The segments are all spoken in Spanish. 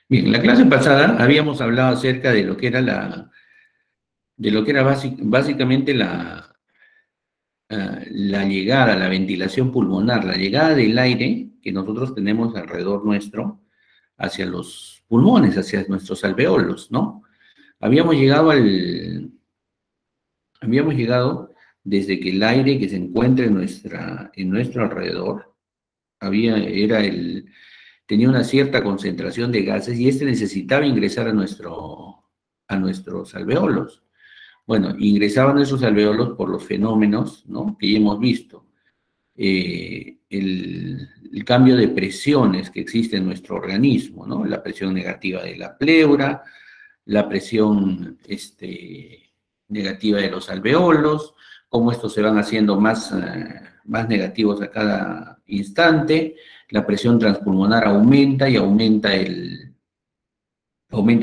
Bien, en la clase pasada habíamos hablado acerca de lo que era básicamente la llegada, la ventilación pulmonar, la llegada del aire que nosotros tenemos alrededor nuestro hacia los pulmones, hacia nuestros alveolos, ¿no? Habíamos llegado habíamos llegado desde que el aire que se encuentra en nuestro alrededor tenía una cierta concentración de gases y este necesitaba ingresar a nuestros alveolos. Bueno, ingresaban a esos alveolos por los fenómenos, ¿no?, que ya hemos visto. El cambio de presiones que existe en nuestro organismo, ¿no? La presión negativa de la pleura, la presión negativa de los alveolos, cómo estos se van haciendo más negativos a cada instante, la presión transpulmonar aumenta y aumenta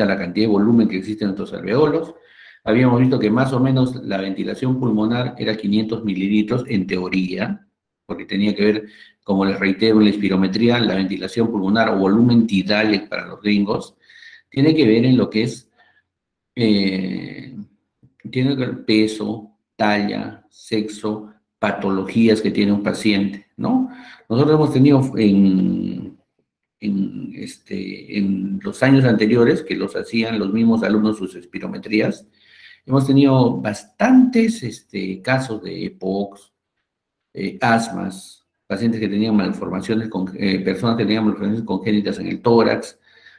la cantidad de volumen que existe en nuestros alveolos. Habíamos visto que más o menos la ventilación pulmonar era 500 mililitros en teoría, porque tenía que ver, como les reitero, en la espirometría, la ventilación pulmonar o volumen tidal para los gringos, tiene que ver en lo que es, tiene que ver peso, talla, sexo, patologías que tiene un paciente, ¿no? Nosotros hemos tenido en los años anteriores, que los hacían los mismos alumnos sus espirometrías, hemos tenido bastantes casos de EPOCs, asmas, pacientes que tenían malformaciones, personas que tenían malformaciones congénitas en el tórax,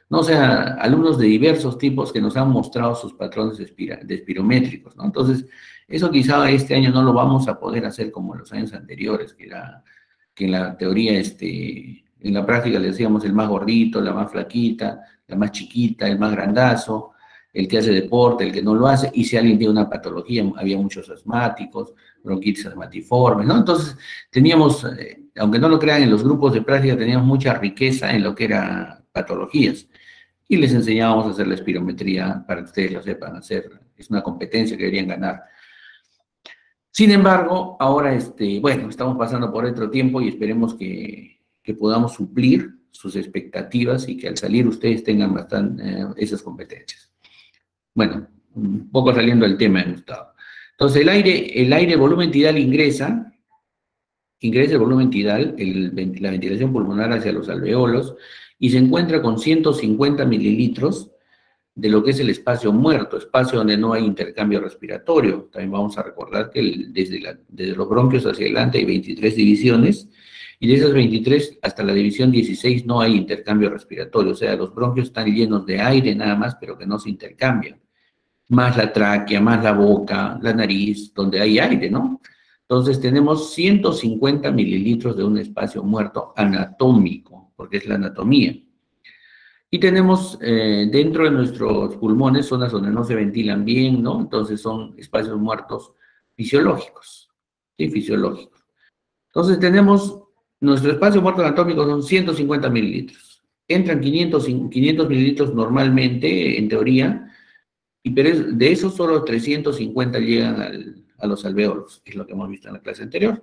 ¿no? O sea, alumnos de diversos tipos que nos han mostrado sus patrones espirométricos, ¿no? Entonces, eso quizá este año no lo vamos a poder hacer como en los años anteriores, que en la teoría, en la práctica le decíamos el más gordito, la más flaquita, la más chiquita, el más grandazo, el que hace deporte, el que no lo hace, y si alguien tiene una patología, había muchos asmáticos, bronquitis asmatiforme, ¿no? Entonces, teníamos, aunque no lo crean, en los grupos de práctica teníamos mucha riqueza en lo que eran patologías, y les enseñábamos a hacer la espirometría para que ustedes lo sepan hacer, es una competencia que deberían ganar. Sin embargo, ahora, bueno, estamos pasando por otro tiempo y esperemos que podamos suplir sus expectativas y que al salir ustedes tengan bastante esas competencias. Bueno, un poco saliendo del tema, Gustavo. Entonces, el aire volumen tidal ingresa el volumen tidal, la ventilación pulmonar hacia los alveolos, y se encuentra con 150 mililitros de lo que es el espacio muerto, espacio donde no hay intercambio respiratorio. También vamos a recordar que desde los bronquios hacia adelante hay 23 divisiones, y de esas 23 hasta la división 16 no hay intercambio respiratorio, o sea, los bronquios están llenos de aire nada más, pero que no se intercambian. Más la tráquea, más la boca, la nariz, donde hay aire, ¿no? Entonces tenemos 150 mililitros de un espacio muerto anatómico, porque es la anatomía. Y tenemos dentro de nuestros pulmones zonas donde no se ventilan bien, ¿no? Entonces son espacios muertos fisiológicos, ¿sí? Fisiológicos. Entonces tenemos, nuestro espacio muerto anatómico son 150 mililitros. Entran 500 mililitros normalmente, en teoría, pero de esos solo 350 llegan a los alveolos, que es lo que hemos visto en la clase anterior.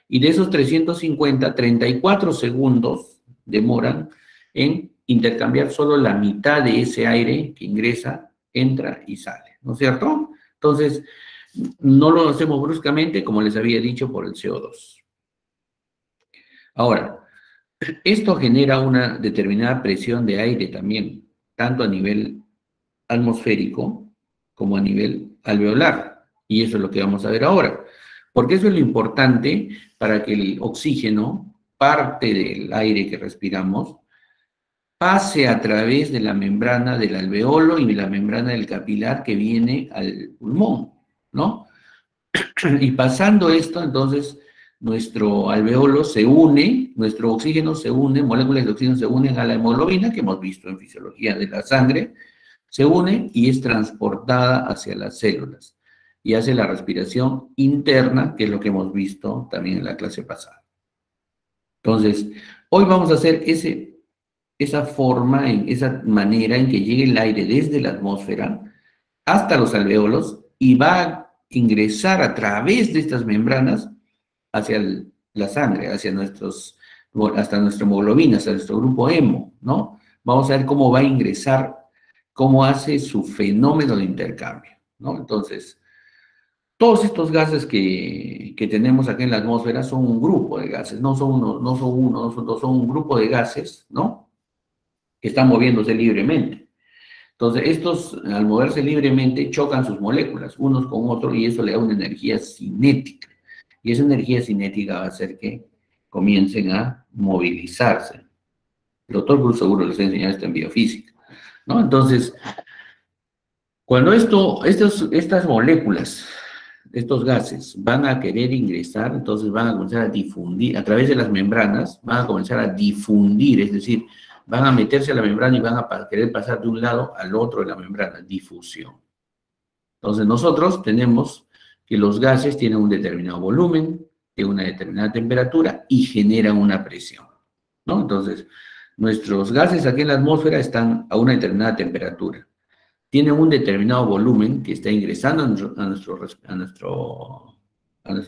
Y de esos 350, 34 segundos demoran en intercambiar solo la mitad de ese aire que ingresa, entra y sale, ¿no es cierto? Entonces, no lo hacemos bruscamente, como les había dicho, por el CO2. Ahora, esto genera una determinada presión de aire también, tanto a nivel atmosférico como a nivel alveolar. Y eso es lo que vamos a ver ahora. Porque eso es lo importante para que el oxígeno, parte del aire que respiramos, pase a través de la membrana del alveolo y la membrana del capilar que viene al pulmón, ¿no? Y pasando esto, entonces, nuestro alveolo se une, nuestro oxígeno se une, moléculas de oxígeno se unen a la hemoglobina, que hemos visto en fisiología de la sangre, se une y es transportada hacia las células y hace la respiración interna, que es lo que hemos visto también en la clase pasada. Entonces, hoy vamos a hacer esa forma, esa manera en que llegue el aire desde la atmósfera hasta los alveolos y va a ingresar a través de estas membranas hacia la sangre, hasta nuestra hemoglobina, hasta nuestro grupo hemo, ¿no? vamos a ver cómo va a ingresar, cómo hace su fenómeno de intercambio, ¿no? Entonces, todos estos gases que tenemos aquí en la atmósfera son un grupo de gases, no son uno, no son dos, son un grupo de gases, ¿no? Que están moviéndose libremente. Entonces, estos, al moverse libremente, chocan sus moléculas, unos con otros, y eso le da una energía cinética. Y esa energía cinética va a hacer que comiencen a movilizarse. El doctor Cruz seguro les ha enseñado esto en biofísica, ¿no? Entonces, cuando estas moléculas, estos gases, van a querer ingresar, entonces van a comenzar a difundir, a través de las membranas, van a comenzar a difundir, es decir, van a meterse a la membrana y van a querer pasar de un lado al otro de la membrana, difusión. Entonces nosotros tenemos que los gases tienen un determinado volumen, tienen una determinada temperatura y generan una presión, ¿no? Entonces, nuestros gases aquí en la atmósfera están a una determinada temperatura, tienen un determinado volumen que está ingresando a nuestro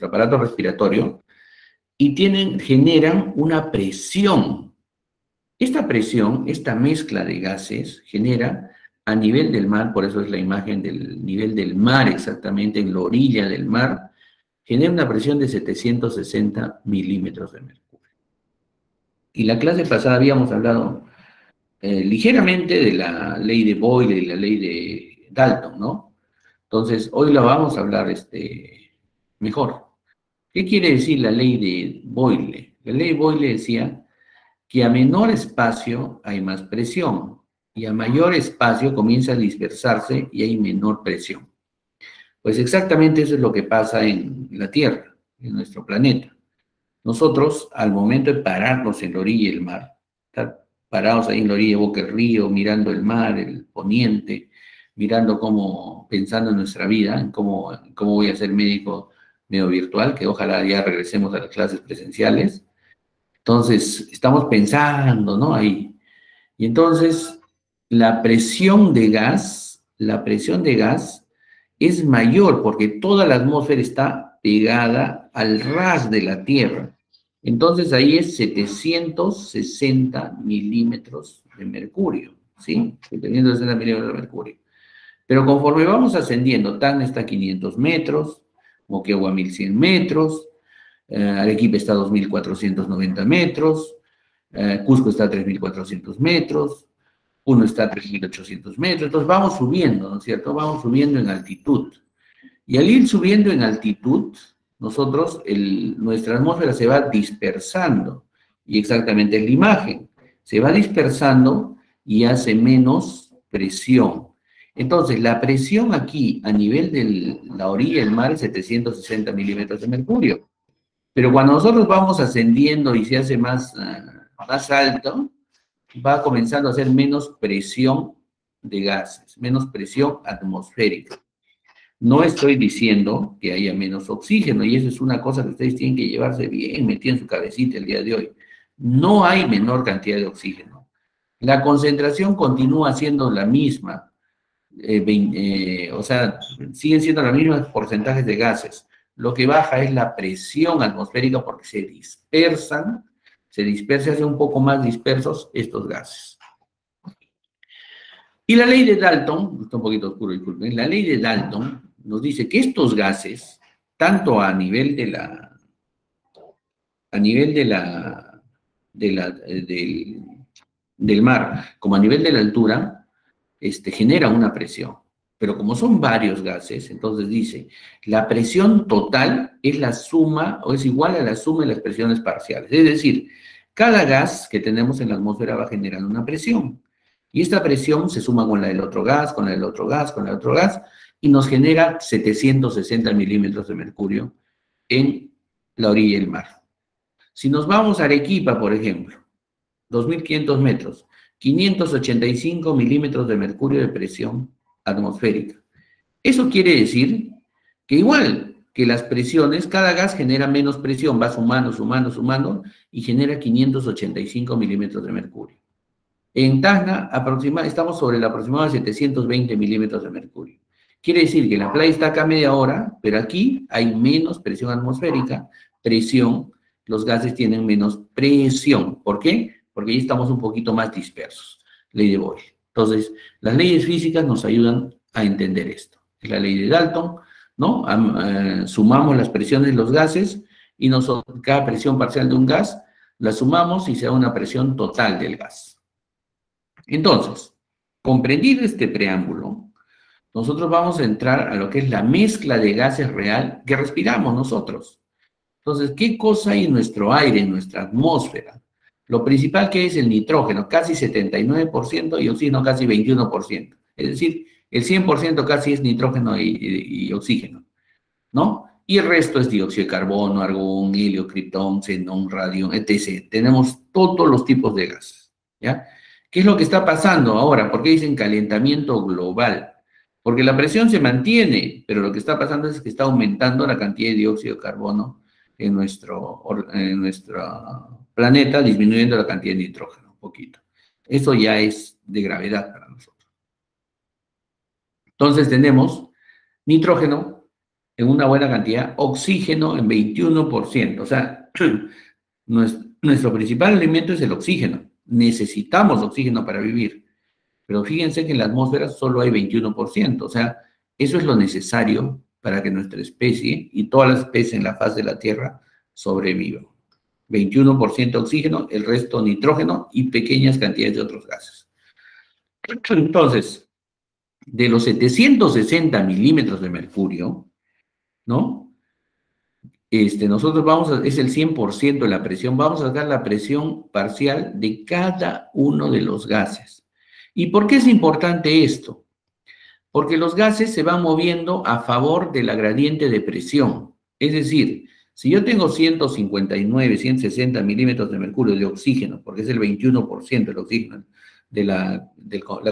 aparato respiratorio y generan una presión. Esta presión, esta mezcla de gases, genera a nivel del mar, por eso es la imagen del nivel del mar exactamente, en la orilla del mar, genera una presión de 760 milímetros de mercurio. Y la clase pasada habíamos hablado ligeramente de la ley de Boyle y la ley de Dalton, ¿no? Entonces, hoy la vamos a hablar mejor. ¿Qué quiere decir la ley de Boyle? La ley de Boyle decía que a menor espacio hay más presión y a mayor espacio comienza a dispersarse y hay menor presión. Pues exactamente eso es lo que pasa en la Tierra, en nuestro planeta. Nosotros, al momento de pararnos en la orilla del mar, estar parados ahí en la orilla de Boca del Río, mirando el mar, el poniente, mirando cómo, pensando en nuestra vida, en cómo voy a ser médico medio virtual, que ojalá ya regresemos a las clases presenciales. Entonces, estamos pensando, ¿no? Ahí. Y entonces, la presión de gas es mayor porque toda la atmósfera está pegada al ras de la Tierra. Entonces, ahí es 760 milímetros de mercurio, ¿sí? 760 milímetros de mercurio. Pero conforme vamos ascendiendo, Tacna está a 500 metros, Moquegua a 1100 metros, Arequipa está a 2.490 metros, Cusco está a 3.400 metros, Puno está a 3.800 metros, entonces vamos subiendo, ¿no es cierto? Vamos subiendo en altitud. Y al ir subiendo en altitud, nosotros, nuestra atmósfera se va dispersando, y exactamente es la imagen, se va dispersando y hace menos presión. Entonces, la presión aquí a nivel de la orilla del mar es 760 milímetros de mercurio. Pero cuando nosotros vamos ascendiendo y se hace más alto, va comenzando a hacer menos presión de gases, menos presión atmosférica. No estoy diciendo que haya menos oxígeno, y eso es una cosa que ustedes tienen que llevarse bien metida en su cabecita el día de hoy. No hay menor cantidad de oxígeno. La concentración continúa siendo la misma, o sea, siguen siendo los mismos porcentajes de gases. Lo que baja es la presión atmosférica porque se dispersan, hacen un poco más dispersos estos gases. Y la ley de Dalton, está un poquito oscuro, disculpen, la ley de Dalton nos dice que estos gases, tanto a nivel del mar como a nivel de la altura, generan una presión. Pero como son varios gases, entonces dice, la presión total es la suma, o es igual a la suma de las presiones parciales. Es decir, cada gas que tenemos en la atmósfera va generando una presión. Y esta presión se suma con la del otro gas, con la del otro gas, con la del otro gas, y nos genera 760 milímetros de mercurio en la orilla del mar. Si nos vamos a Arequipa, por ejemplo, 2.500 metros, 585 milímetros de mercurio de presión atmosférica. Eso quiere decir que igual que las presiones, cada gas genera menos presión, va sumando, sumando, sumando, y genera 585 milímetros de mercurio. En Tacna estamos sobre el aproximado de 720 milímetros de mercurio. Quiere decir que la playa está acá a media hora, pero aquí hay menos presión atmosférica, los gases tienen menos presión. ¿Por qué? Porque ahí estamos un poquito más dispersos. ley de Boyle. Entonces, las leyes físicas nos ayudan a entender esto. Es la ley de Dalton, ¿no? Sumamos las presiones de los gases y nosotros, cada presión parcial de un gas, la sumamos y se da una presión total del gas. Entonces, comprendido este preámbulo, nosotros vamos a entrar a lo que es la mezcla de gases real que respiramos nosotros. Entonces, ¿qué cosa hay en nuestro aire, en nuestra atmósfera? Lo principal que es el nitrógeno, casi 79%, y oxígeno casi 21%. Es decir, el 100% casi es nitrógeno y oxígeno, ¿no? Y el resto es dióxido de carbono, argón, helio, criptón, xenón, radio, etc. Tenemos todos los tipos de gases, ¿ya? ¿Qué es lo que está pasando ahora? ¿Por qué dicen calentamiento global? Porque la presión se mantiene, pero lo que está pasando es que está aumentando la cantidad de dióxido de carbono en nuestro planeta, disminuyendo la cantidad de nitrógeno un poquito. Eso ya es de gravedad para nosotros. Entonces tenemos nitrógeno en una buena cantidad, oxígeno en 21%. O sea, nuestro principal alimento es el oxígeno. Necesitamos oxígeno para vivir. Pero fíjense que en la atmósfera solo hay 21%. O sea, eso es lo necesario para que nuestra especie y todas las especies en la faz de la Tierra sobrevivan. 21% oxígeno, el resto nitrógeno y pequeñas cantidades de otros gases. Entonces, de los 760 milímetros de mercurio, ¿no? Nosotros es el 100% de la presión, vamos a sacar la presión parcial de cada uno de los gases. ¿Y por qué es importante esto? Porque los gases se van moviendo a favor de la gradiente de presión. Es decir, si yo tengo 159, 160 milímetros de mercurio de oxígeno, porque es el 21% del oxígeno de la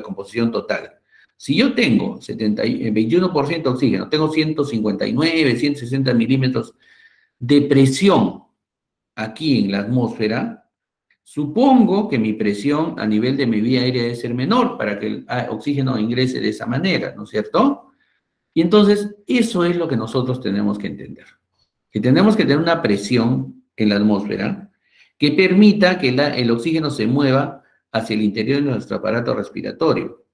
composición total. Si yo tengo 21% oxígeno, tengo 159, 160 milímetros de presión aquí en la atmósfera, supongo que mi presión a nivel de mi vía aérea debe ser menor para que el oxígeno ingrese de esa manera, ¿no es cierto? Y entonces, eso es lo que nosotros tenemos que entender. Que tenemos que tener una presión en la atmósfera que permita que el oxígeno se mueva hacia el interior de nuestro aparato respiratorio.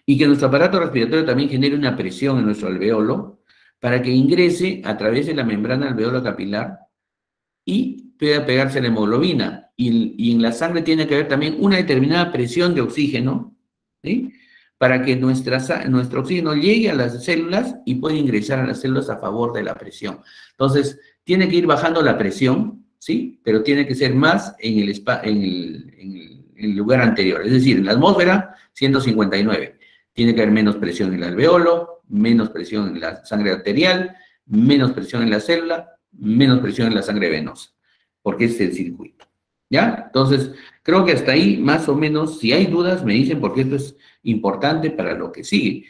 Y que nuestro aparato respiratorio también genere una presión en nuestro alveolo para que ingrese a través de la membrana alveolo capilar y pueda pegarse a la hemoglobina. Y en la sangre tiene que haber también una determinada presión de oxígeno, ¿sí? Para que nuestro oxígeno llegue a las células y pueda ingresar a las células a favor de la presión. Entonces, tiene que ir bajando la presión, ¿sí? Pero tiene que ser más en el lugar anterior. Es decir, en la atmósfera, 159. Tiene que haber menos presión en el alveolo, menos presión en la sangre arterial, menos presión en la célula, menos presión en la sangre venosa, porque es el circuito. ¿Ya? Entonces, creo que hasta ahí, más o menos, si hay dudas, me dicen, porque esto es importante para lo que sigue.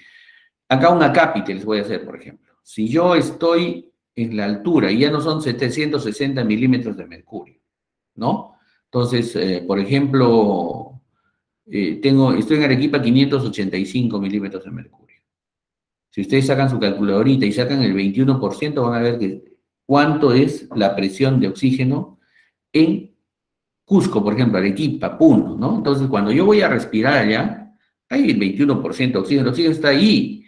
Acá un acápite les voy a hacer, por ejemplo. Si yo estoy en la altura y ya no son 760 milímetros de mercurio, ¿no? Entonces, por ejemplo, estoy en Arequipa 585 milímetros de mercurio. Si ustedes sacan su calculadorita y sacan el 21%, van a ver cuánto es la presión de oxígeno en Cusco, por ejemplo, Arequipa, Puno, ¿no? Entonces, cuando yo voy a respirar allá, hay el 21% de oxígeno, el oxígeno está ahí,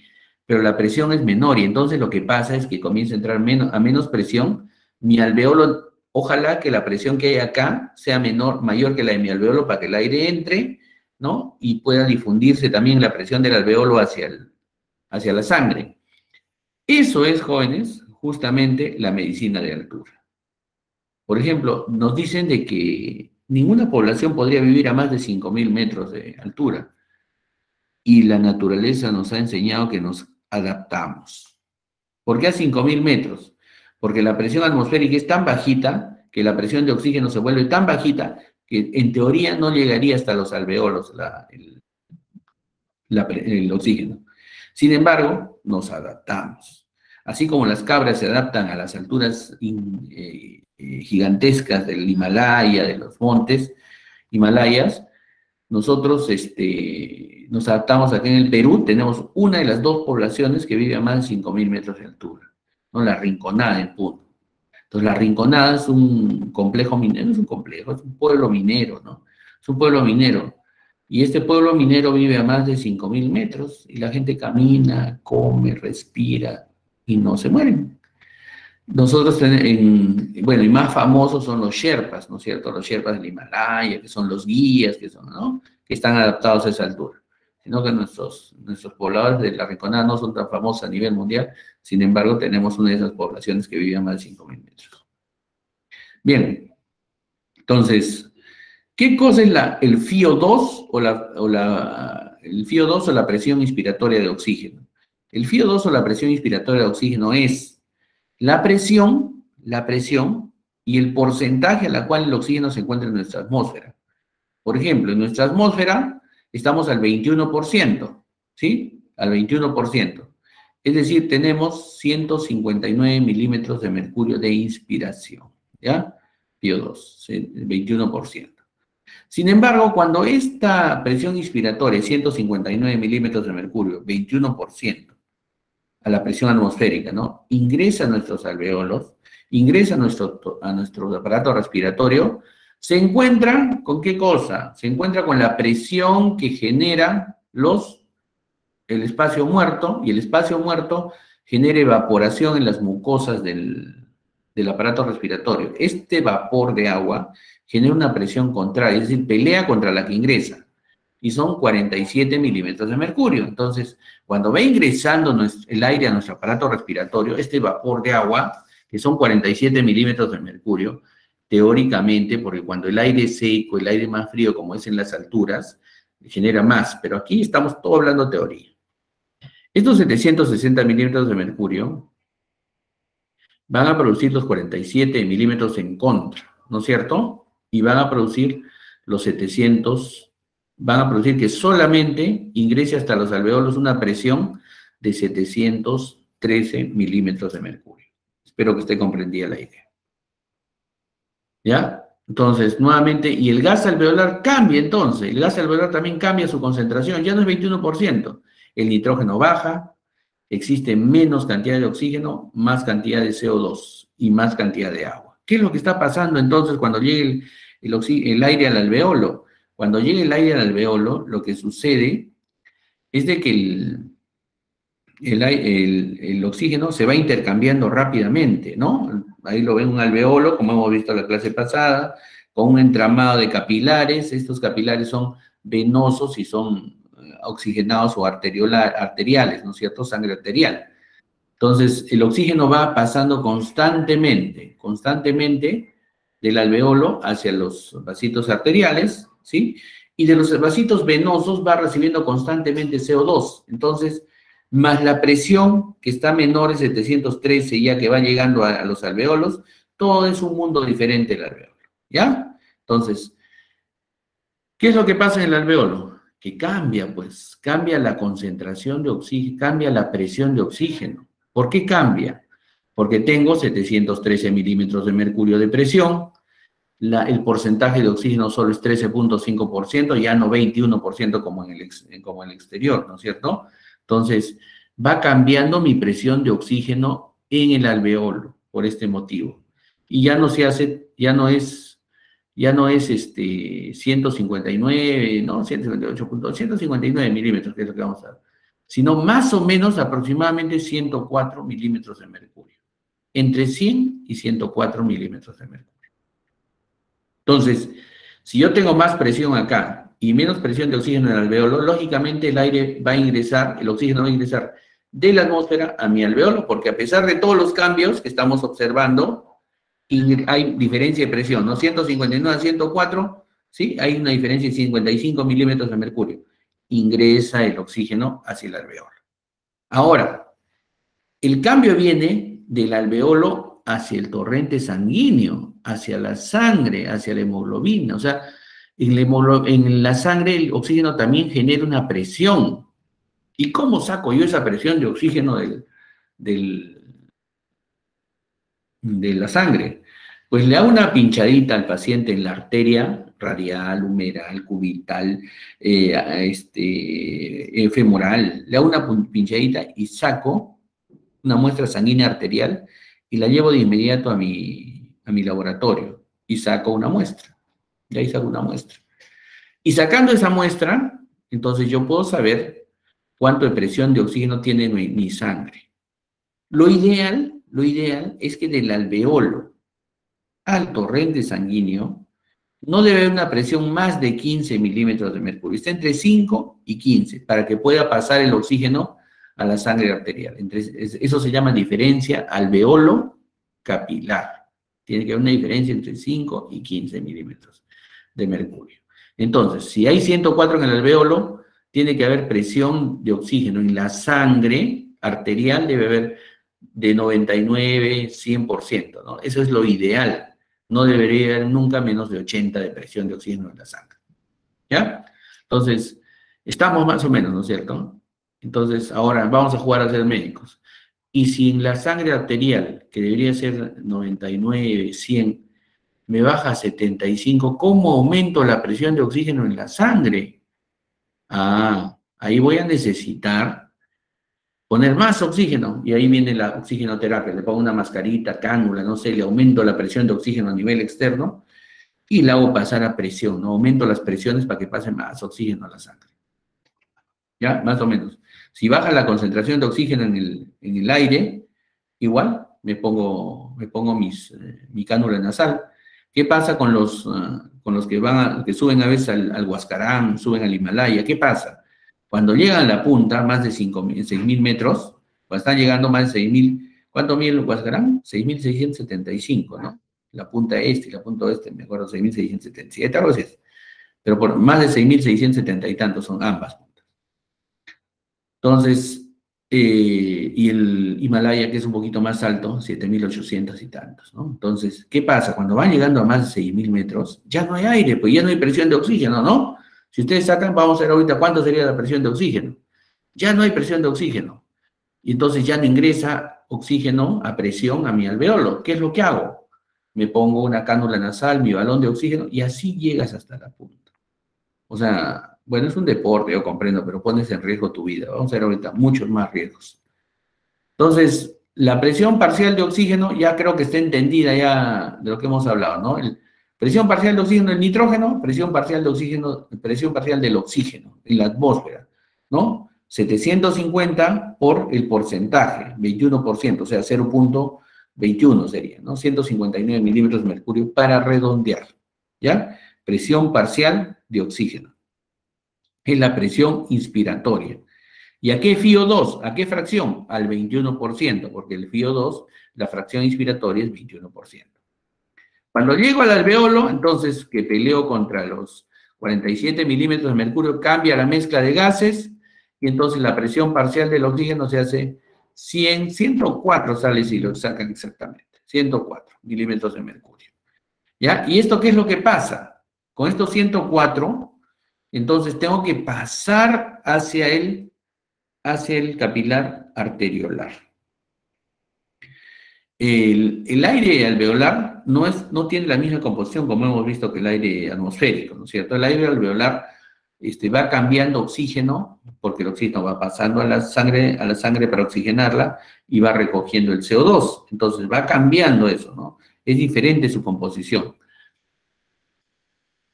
pero la presión es menor, y entonces lo que pasa es que comienza a entrar a menos presión, mi alveolo, ojalá que la presión que hay acá sea mayor que la de mi alveolo para que el aire entre, ¿no? Y pueda difundirse también la presión del alveolo hacia la sangre. Eso es, jóvenes, justamente la medicina de altura. Por ejemplo, nos dicen de que ninguna población podría vivir a más de 5.000 metros de altura. Y la naturaleza nos ha enseñado que nos adaptamos. ¿Por qué a 5.000 metros? Porque la presión atmosférica es tan bajita que la presión de oxígeno se vuelve tan bajita que en teoría no llegaría hasta los alveolos el oxígeno. Sin embargo, nos adaptamos. Así como las cabras se adaptan a las alturas gigantescas del Himalaya, de los montes Himalayas, nosotros nos adaptamos aquí en el Perú, tenemos una de las dos poblaciones que vive a más de 5.000 metros de altura, ¿no? La Rinconada en Puno. Entonces, la Rinconada es un complejo minero, no es un complejo, es un pueblo minero, ¿no? Es un pueblo minero. Y este pueblo minero vive a más de 5.000 metros y la gente camina, come, respira y no se mueren. Nosotros, bueno, y más famosos son los Sherpas, ¿no es cierto? Los Sherpas del Himalaya, que son los guías, que son, ¿no? Que están adaptados a esa altura. Sino que nuestros pobladores de la Rinconada no son tan famosos a nivel mundial, sin embargo, tenemos una de esas poblaciones que vivían más de 5.000 metros. Bien, entonces, ¿qué cosa es el FiO2 el FiO2 o la presión inspiratoria de oxígeno? El FiO2 o la presión inspiratoria de oxígeno es la presión y el porcentaje a la cual el oxígeno se encuentra en nuestra atmósfera. Por ejemplo, en nuestra atmósfera estamos al 21%, ¿sí? Al 21%. Es decir, tenemos 159 milímetros de mercurio de inspiración, ¿ya? FiO2, el 21%. Sin embargo, cuando esta presión inspiratoria es 159 milímetros de mercurio, 21%, a la presión atmosférica, ¿no? Ingresa a nuestros alveolos, ingresa a nuestro aparato respiratorio, se encuentra ¿con qué cosa? Se encuentra con la presión que genera el espacio muerto, y el espacio muerto genera evaporación en las mucosas del aparato respiratorio. Este vapor de agua genera una presión contraria, es decir, pelea contra la que ingresa, y son 47 milímetros de mercurio. Entonces, cuando va ingresando el aire a nuestro aparato respiratorio, este vapor de agua, que son 47 milímetros de mercurio, teóricamente, porque cuando el aire es seco, el aire más frío, como es en las alturas, genera más, pero aquí estamos todo hablando teoría. Estos 760 milímetros de mercurio van a producir los 47 milímetros en contra, ¿no es cierto? Y van a producir los 700, van a producir que solamente ingrese hasta los alveolos una presión de 713 milímetros de mercurio. Espero que esté comprendida la idea. ¿Ya? Entonces, nuevamente, y el gas alveolar cambia entonces, el gas alveolar también cambia su concentración, ya no es 21%, el nitrógeno baja, existe menos cantidad de oxígeno, más cantidad de CO2 y más cantidad de agua. ¿Qué es lo que está pasando entonces cuando llegue el aire al alveolo? Cuando llegue el aire al alveolo, lo que sucede es de que el oxígeno se va intercambiando rápidamente, ¿no? Ahí lo ven un alveolo, como hemos visto en la clase pasada, con un entramado de capilares. Estos capilares son venosos y son oxigenados o arteriales, ¿no es cierto? Sangre arterial. Entonces, el oxígeno va pasando constantemente del alveolo hacia los vasitos arteriales, ¿sí? Y de los vasitos venosos va recibiendo constantemente CO2. Entonces, más la presión que está menor de 713, ya que va llegando a los alveolos, todo es un mundo diferente el alveolo, ¿ya? Entonces, ¿qué es lo que pasa en el alveolo? Que cambia, pues, cambia la concentración de oxígeno, cambia la presión de oxígeno. ¿Por qué cambia? Porque tengo 713 milímetros de mercurio de presión, el porcentaje de oxígeno solo es 13.5%, ya no 21% como en el exterior, ¿no es cierto? Entonces, va cambiando mi presión de oxígeno en el alveolo por este motivo. Y ya no es 159, ¿no? 159 milímetros, que es lo que vamos a ver, sino más o menos aproximadamente 104 milímetros de mercurio. Entre 100 y 104 milímetros de mercurio. Entonces, si yo tengo más presión acá y menos presión de oxígeno en el alveolo, lógicamente el aire va a ingresar, el oxígeno va a ingresar de la atmósfera a mi alveolo, porque a pesar de todos los cambios que estamos observando, hay diferencia de presión, ¿no? 159 a 104, ¿sí? Hay una diferencia de 55 milímetros de mercurio. Ingresa el oxígeno hacia el alveolo. Ahora, el cambio viene del alveolo hacia el torrente sanguíneo, hacia la sangre, hacia la hemoglobina. O sea, en la sangre el oxígeno también genera una presión. ¿Y cómo saco yo esa presión de oxígeno de la sangre? Pues le hago una pinchadita al paciente en la arteria radial, humeral, cubital, femoral. Le hago una pinchadita y saco una muestra sanguínea arterial y la llevo de inmediato a mi laboratorio y saco una muestra. De ahí saco una muestra. Y sacando esa muestra, entonces yo puedo saber cuánto de presión de oxígeno tiene mi sangre. Lo ideal es que del alveolo al torrente sanguíneo no debe haber una presión más de 15 milímetros de mercurio. Está entre 5 y 15 para que pueda pasar el oxígeno a la sangre arterial. Eso se llama diferencia alveolo capilar. Tiene que haber una diferencia entre 5 y 15 milímetros de mercurio. Entonces, si hay 104 en el alveolo, tiene que haber presión de oxígeno en la sangre arterial, debe haber de 99, 100%, ¿no? Eso es lo ideal. No debería haber nunca menos de 80 de presión de oxígeno en la sangre. ¿Ya? Entonces, estamos más o menos, ¿no es cierto? Entonces, ahora vamos a jugar a ser médicos. Y si en la sangre arterial, que debería ser 99, 100, me baja a 75, ¿cómo aumento la presión de oxígeno en la sangre? Ah, ahí voy a necesitar poner más oxígeno, y ahí viene la oxigenoterapia. Le pongo una mascarita, cánula, no sé, le aumento la presión de oxígeno a nivel externo y la hago pasar a presión, ¿no? Aumento las presiones para que pase más oxígeno a la sangre. ¿Ya? Más o menos. Si baja la concentración de oxígeno en el aire, igual me pongo mi cánula nasal. ¿Qué pasa con los que suben a veces al Huascarán, suben al Himalaya? ¿Qué pasa? Cuando llegan a la punta, más de 6.000 metros, cuando están llegando más de 6.000, ¿cuánto mide el Huascarán? 6.675, ¿no? La punta este y la punta oeste, me acuerdo, 6.677, algo así es. Pero por más de 6.670 y tantos son ambas puntas. Entonces, y el Himalaya, que es un poquito más alto, 7.800 y tantos, ¿no? Entonces, ¿qué pasa? Cuando van llegando a más de 6.000 metros, ya no hay aire, pues ya no hay presión de oxígeno, ¿no? Si ustedes sacan, vamos a ver ahorita cuánto sería la presión de oxígeno. Ya no hay presión de oxígeno. Y entonces ya no ingresa oxígeno a presión a mi alveolo. ¿Qué es lo que hago? Me pongo una cánula nasal, mi balón de oxígeno, y así llegas hasta la punta. O sea, bueno, es un deporte, yo comprendo, pero pones en riesgo tu vida. Vamos a ver ahorita muchos más riesgos. Entonces, la presión parcial de oxígeno ya creo que está entendida ya de lo que hemos hablado, ¿no? Presión parcial de oxígeno del nitrógeno, presión parcial de oxígeno, presión parcial del oxígeno en la atmósfera, ¿no? 750 por el porcentaje, 21%, o sea, 0.21 sería, ¿no? 159 milímetros de mercurio para redondear, ¿ya? Presión parcial de oxígeno. Es la presión inspiratoria. ¿Y a qué FiO2? ¿A qué fracción? Al 21%, porque el FiO2, la fracción inspiratoria es 21%. Cuando llego al alveolo, entonces, que peleo contra los 47 milímetros de mercurio, cambia la mezcla de gases, y entonces la presión parcial del oxígeno se hace 104, sale si lo sacan exactamente, 104 milímetros de mercurio. ¿Ya? ¿Y esto qué es lo que pasa? Con estos 104, entonces tengo que pasar hacia el capilar arteriolar. El aire alveolar no tiene la misma composición como hemos visto que el aire atmosférico, ¿no es cierto? El aire alveolar va cambiando oxígeno, porque el oxígeno va pasando a la sangre para oxigenarla y va recogiendo el CO2. Entonces va cambiando eso, ¿no? Es diferente su composición.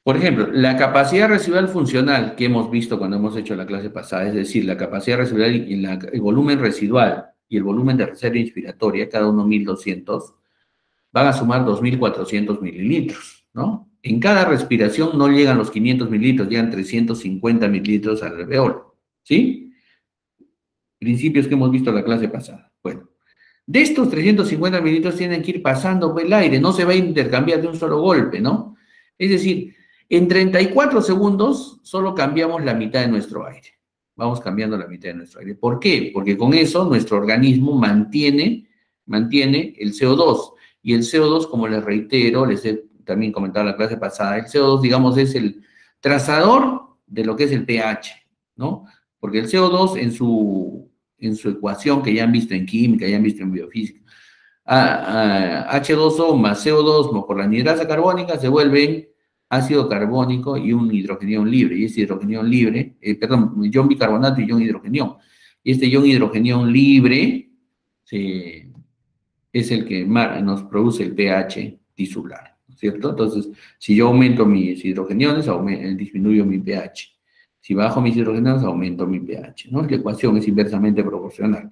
Por ejemplo, la capacidad residual funcional que hemos visto cuando hemos hecho la clase pasada, es decir, la capacidad residual y el volumen residual y el volumen de reserva inspiratoria, cada uno 1.200, van a sumar 2.400 mililitros, ¿no? En cada respiración no llegan los 500 mililitros, llegan 350 mililitros al alveolo, ¿sí? Principios que hemos visto en la clase pasada. Bueno, de estos 350 mililitros tienen que ir pasando por el aire, no se va a intercambiar de un solo golpe, ¿no? Es decir, en 34 segundos solo cambiamos la mitad de nuestro aire. Vamos cambiando la mitad de nuestro aire. ¿Por qué? Porque con eso nuestro organismo mantiene el CO2. Y el CO2, como les reitero, les he también comentado en la clase pasada, el CO2, digamos, es el trazador de lo que es el pH, ¿no? Porque el CO2 en su ecuación que ya han visto en química, ya han visto en biofísica, H2O más CO2 por la anhidrasa carbónica se vuelven ácido carbónico y un hidrogenión libre. Y este hidrogenión libre, ion bicarbonato y ion hidrogenión. Y este ion hidrogenión libre es el que nos produce el pH tisular. ¿cierto? Entonces, si yo aumento mis hidrogeniones, disminuyo mi pH. Si bajo mis hidrogeniones, aumento mi pH, ¿no? La ecuación es inversamente proporcional.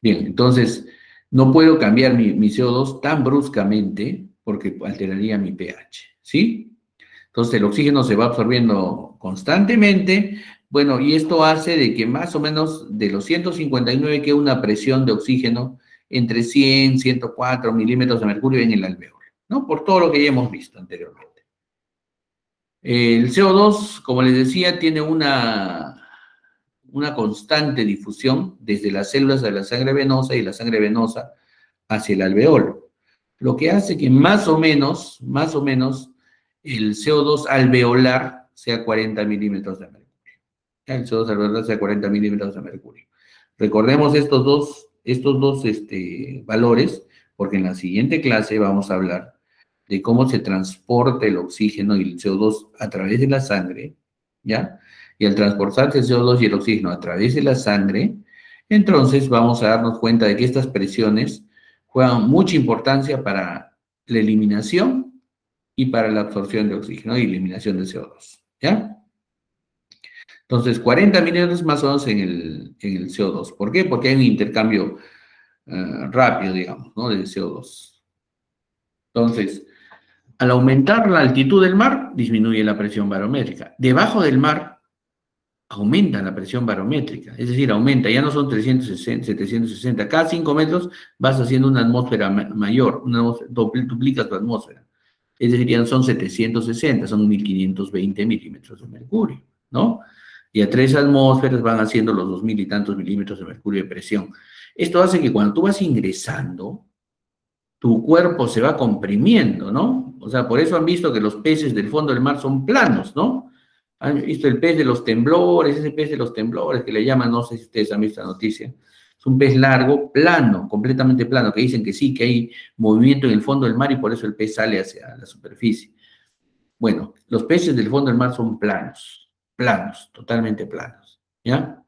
Bien, entonces, no puedo cambiar mi CO2 tan bruscamente porque alteraría mi pH, ¿sí? Entonces, el oxígeno se va absorbiendo constantemente. Bueno, y esto hace de que más o menos de los 159 quede una presión de oxígeno entre 100 y 104 milímetros de mercurio en el alveolo, ¿no? Por todo lo que ya hemos visto anteriormente. El CO2, como les decía, tiene una constante difusión desde las células de la sangre venosa y la sangre venosa hacia el alveolo. Lo que hace que más o menos, el CO2 alveolar sea 40 milímetros de mercurio. El CO2 alveolar sea 40 milímetros de mercurio. Recordemos estos dos valores, porque en la siguiente clase vamos a hablar de cómo se transporta el oxígeno y el CO2 a través de la sangre, ¿ya? Y al transportarse el CO2 y el oxígeno a través de la sangre, entonces vamos a darnos cuenta de que estas presiones juegan mucha importancia para la eliminación y para la absorción de oxígeno y eliminación de CO2, ¿ya? Entonces, 40 milímetros más o menos en el CO2. ¿Por qué? Porque hay un intercambio rápido, digamos, ¿no? Del CO2. Entonces, al aumentar la altitud del mar, disminuye la presión barométrica. Debajo del mar, aumenta la presión barométrica, es decir, aumenta, ya no son 360, 760, cada 5 metros vas haciendo una atmósfera mayor, duplicas tu atmósfera, es decir, ya no son 760, son 1520 milímetros de mercurio, ¿no? Y a 3 atmósferas van haciendo los 2000 y tantos milímetros de mercurio de presión. Esto hace que cuando tú vas ingresando, tu cuerpo se va comprimiendo, ¿no? O sea, por eso han visto que los peces del fondo del mar son planos, ¿no? Han visto el pez de los temblores, ese pez de los temblores que le llaman, no sé si ustedes han visto la noticia. Es un pez largo, plano, completamente plano, que dicen que sí, que hay movimiento en el fondo del mar y por eso el pez sale hacia la superficie. Bueno, los peces del fondo del mar son planos, totalmente planos, ¿ya?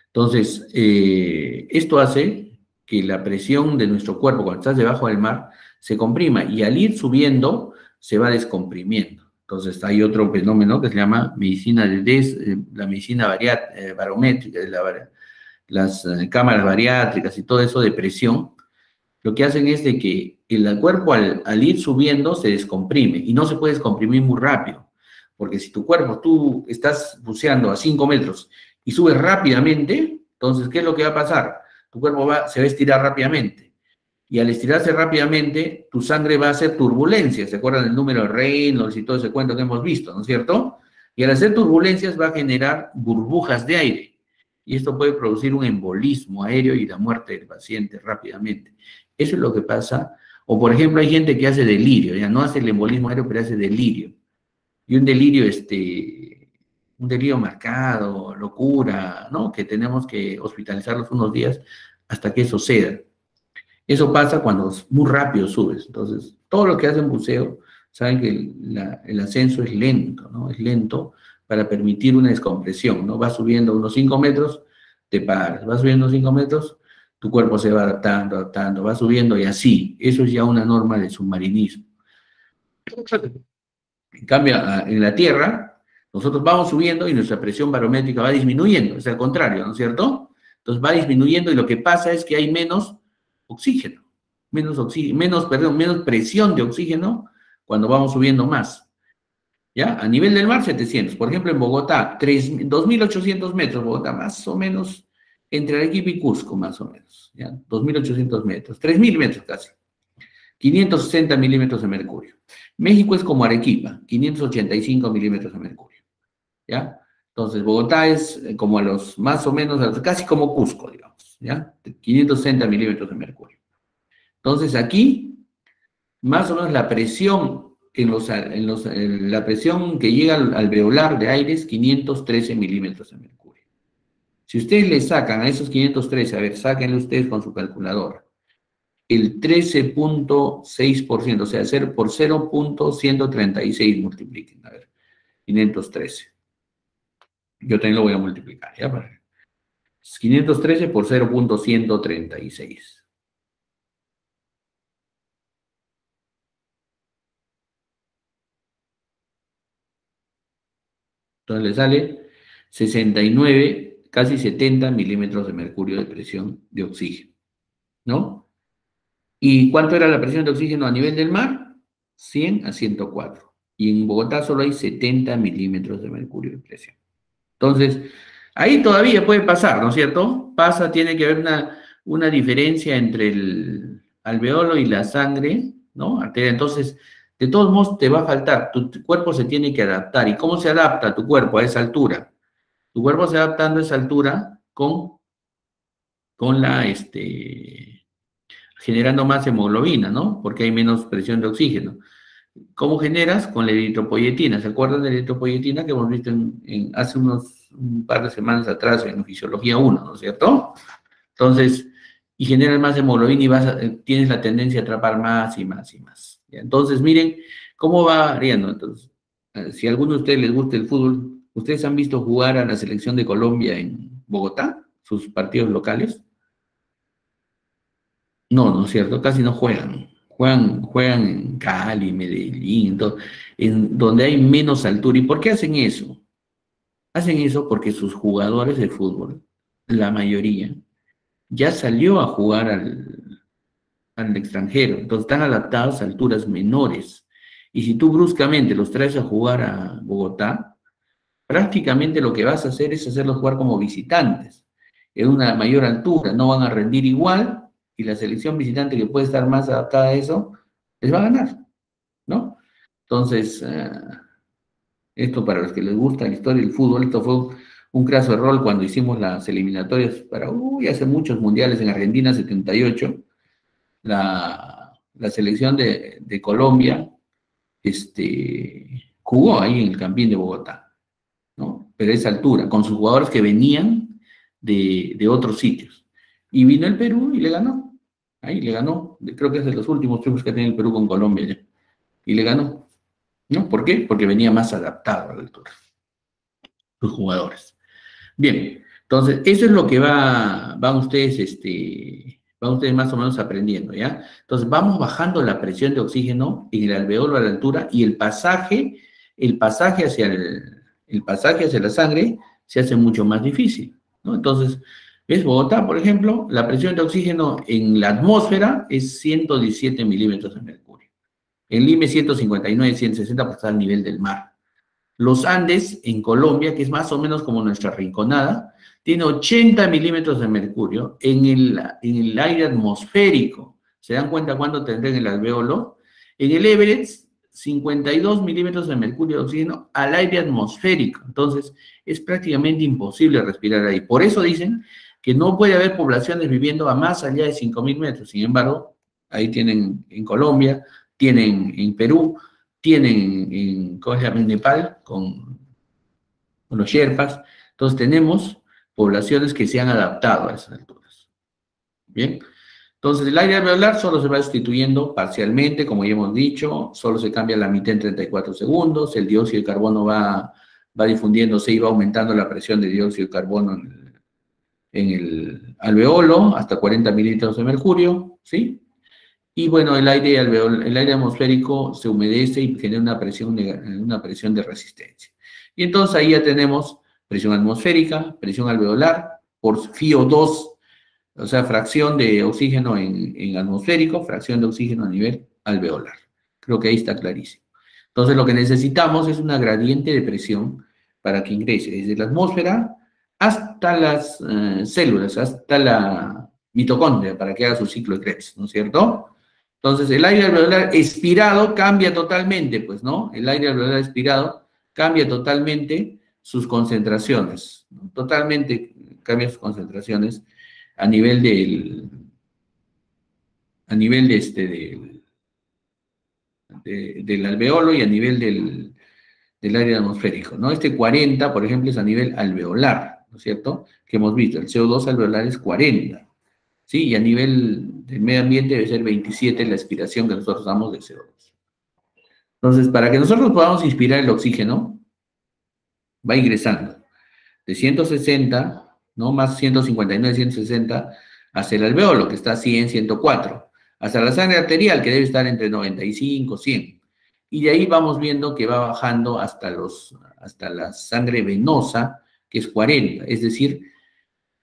Entonces, esto hace que la presión de nuestro cuerpo cuando estás debajo del mar se comprima y al ir subiendo se va descomprimiendo. Entonces hay otro fenómeno que se llama medicina la medicina barométrica, las cámaras bariátricas y todo eso de presión. Lo que hacen es de que el cuerpo al ir subiendo se descomprime y no se puede descomprimir muy rápido, porque si tu cuerpo, tú estás buceando a 5 metros y subes rápidamente, entonces, ¿qué es lo que va a pasar? Tu cuerpo se va a estirar rápidamente. Y al estirarse rápidamente, tu sangre va a hacer turbulencias. ¿Se acuerdan del número de Reynolds y todo ese cuento que hemos visto, ¿no es cierto? Y al hacer turbulencias va a generar burbujas de aire. Y esto puede producir un embolismo aéreo y la muerte del paciente rápidamente. Eso es lo que pasa. O, por ejemplo, hay gente que hace delirio. Ya no hace el embolismo aéreo, pero hace delirio. Y un delirio marcado, locura, ¿no? Que tenemos que hospitalizarlos unos días hasta que eso ceda. Eso pasa cuando muy rápido subes. Entonces, todo lo que hacen buceo, saben que el ascenso es lento, ¿no? Es lento para permitir una descompresión, ¿no? Vas subiendo unos 5 metros, te paras. Vas subiendo unos 5 metros, tu cuerpo se va adaptando, va subiendo y así. Eso es ya una norma de submarinismo. En cambio, en la Tierra, nosotros vamos subiendo y nuestra presión barométrica va disminuyendo. Es al contrario, ¿no es cierto? Entonces va disminuyendo y lo que pasa es que hay menos oxígeno, menos presión de oxígeno cuando vamos subiendo más. ¿Ya? A nivel del mar, 700. Por ejemplo, en Bogotá, 2.800 metros, Bogotá, más o menos, entre Arequipa y Cusco, más o menos. ¿Ya? 2.800 metros, 3.000 metros casi. 560 milímetros de mercurio. México es como Arequipa, 585 milímetros de mercurio. ¿Ya? Entonces, Bogotá es como a los, más o menos, casi como Cusco, digamos. ¿Ya? 560 milímetros de mercurio. Entonces, aquí, más o menos la presión la presión que llega al alveolar de aire es 513 milímetros de mercurio. Si ustedes le sacan a esos 513, a ver, sáquenle ustedes con su calculadora, el 13.6%, o sea, por 0.136 multipliquen, a ver, 513. Yo también lo voy a multiplicar, ¿ya? 513 por 0.136. Entonces le sale 69, casi 70 milímetros de mercurio de presión de oxígeno, ¿no? ¿Y cuánto era la presión de oxígeno a nivel del mar? 100 a 104. Y en Bogotá solo hay 70 milímetros de mercurio de presión. Entonces, ahí todavía puede pasar, ¿no es cierto? Tiene que haber una diferencia entre el alveolo y la sangre, ¿no? Arteria. Entonces, de todos modos te va a faltar, tu cuerpo se tiene que adaptar. ¿Y cómo se adapta tu cuerpo a esa altura? Tu cuerpo se adapta a esa altura con generando más hemoglobina, ¿no? Porque hay menos presión de oxígeno. ¿Cómo generas? Con la eritropoyetina. ¿Se acuerdan de la eritropoyetina que hemos visto hace un par de semanas atrás en Fisiología 1, ¿no es cierto? Entonces, y generas más hemoglobina y tienes la tendencia a atrapar más y más y más. ¿Ya? Entonces, miren cómo va variando. Entonces, si a alguno de ustedes les gusta el fútbol, ¿ustedes han visto jugar a la selección de Colombia en Bogotá, sus partidos locales? No, ¿no es cierto? Casi no juegan. Juegan en Cali, Medellín, en donde hay menos altura. ¿Y por qué hacen eso? Hacen eso porque sus jugadores de fútbol, la mayoría, ya salió a jugar al extranjero. Entonces están adaptados a alturas menores. Y si tú bruscamente los traes a jugar a Bogotá, prácticamente lo que vas a hacer es hacerlos jugar como visitantes, en una mayor altura. No van a rendir igual y la selección visitante que puede estar más adaptada a eso, les va a ganar, ¿no? Entonces, esto para los que les gusta la historia del fútbol, esto fue un craso error cuando hicimos las eliminatorias hace muchos mundiales en Argentina, 78, la selección de Colombia jugó ahí en el Campín de Bogotá, ¿no? Pero a esa altura, con sus jugadores que venían de otros sitios. Y vino el Perú y le ganó. Ahí le ganó. Creo que es de los últimos triunfos que ha tenido el Perú con Colombia ya. Y le ganó. ¿No? ¿Por qué? Porque venía más adaptado a la altura. Sus jugadores. Bien. Entonces, eso es lo que van ustedes más o menos aprendiendo, ¿ya? Entonces, vamos bajando la presión de oxígeno en el alveolo a la altura y el pasaje hacia la sangre se hace mucho más difícil, ¿no? Entonces, ¿ves? Bogotá, por ejemplo, la presión de oxígeno en la atmósfera es 117 milímetros de mercurio. En Lima 159, 160 porque está al nivel del mar. Los Andes, en Colombia, que es más o menos como nuestra Rinconada, tiene 80 milímetros de mercurio en el aire atmosférico. ¿Se dan cuenta cuánto tendrá en el alveolo? En el Everest, 52 milímetros de mercurio de oxígeno al aire atmosférico. Entonces, es prácticamente imposible respirar ahí. Por eso dicen que no puede haber poblaciones viviendo a más allá de 5.000 metros. Sin embargo, ahí tienen en Colombia, tienen en Perú, tienen en Nepal con los Sherpas. Entonces tenemos poblaciones que se han adaptado a esas alturas. Bien. Entonces el aire alveolar solo se va sustituyendo parcialmente, como ya hemos dicho, solo se cambia la mitad en 34 segundos, el dióxido de carbono va difundiéndose y va aumentando la presión de dióxido de carbono en el alveolo hasta 40 mililitros de mercurio, ¿sí? Y bueno, el aire atmosférico se humedece y genera una presión de resistencia. Y entonces ahí ya tenemos presión atmosférica, presión alveolar, por FiO2, o sea, fracción de oxígeno en atmosférico, fracción de oxígeno a nivel alveolar. Creo que ahí está clarísimo. Entonces lo que necesitamos es una gradiente de presión para que ingrese desde la atmósfera hasta las células, hasta la mitocondria, para que haga su ciclo de Krebs, ¿no es cierto? Entonces, el aire alveolar expirado cambia totalmente, pues, ¿no? El aire alveolar expirado cambia totalmente sus concentraciones, ¿no? Totalmente cambia sus concentraciones a nivel del alveolo y a nivel del aire atmosférico, ¿no? 40, por ejemplo, es a nivel alveolar, ¿no es cierto? Que hemos visto, el CO2 alveolar es 40. ¿Sí? Y a nivel del medio ambiente debe ser 27 la expiración que nosotros damos de CO2. Entonces, para que nosotros podamos inspirar el oxígeno, va ingresando de 160, ¿no? Más 159, 160, hacia el alveolo, que está a 100, 104, hasta la sangre arterial, que debe estar entre 95, 100. y de ahí vamos viendo que va bajando hasta la sangre venosa, que es 40, es decir,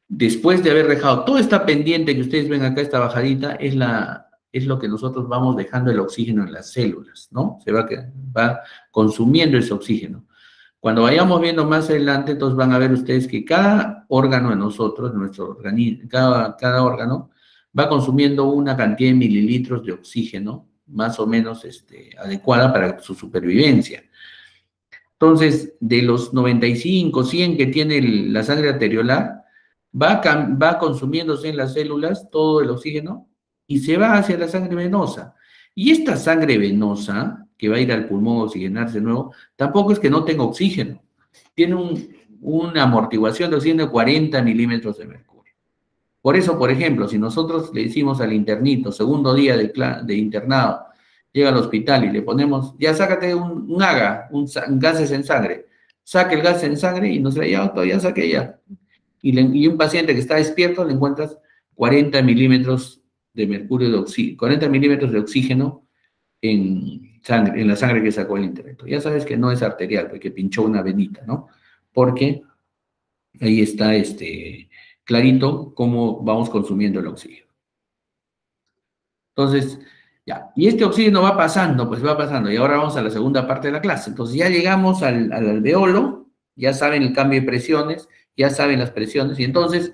después de haber dejado toda esta pendiente que ustedes ven acá, esta bajadita, es lo que nosotros vamos dejando el oxígeno en las células, ¿no? Va consumiendo ese oxígeno. Cuando vayamos viendo más adelante, entonces van a ver ustedes que cada órgano de nosotros, nuestro organismo, cada órgano, va consumiendo una cantidad de mililitros de oxígeno más o menos adecuada para su supervivencia. Entonces, de los 95, 100 que tiene la sangre arteriolar, va consumiéndose en las células todo el oxígeno y se va hacia la sangre venosa. Y esta sangre venosa, que va a ir al pulmón a oxigenarse de nuevo, tampoco es que no tenga oxígeno. Tiene una amortiguación de oxígeno de 40 milímetros de mercurio. Por eso, por ejemplo, si nosotros le decimos al internito, segundo día de internado, llega al hospital y le ponemos, ya sácate un AGA, gases en sangre, saque el gas en sangre y nos le ya, todavía saque ya. Y un paciente que está despierto le encuentras 40 milímetros de mercurio de oxígeno, 40 milímetros de oxígeno en la sangre que sacó el interno. Ya sabes que no es arterial, porque pinchó una venita, ¿no? Porque ahí está clarito cómo vamos consumiendo el oxígeno. Entonces, ya, y este oxígeno va pasando, pues va pasando, y ahora vamos a la segunda parte de la clase. Entonces ya llegamos al alveolo, ya saben el cambio de presiones, ya saben las presiones, y entonces,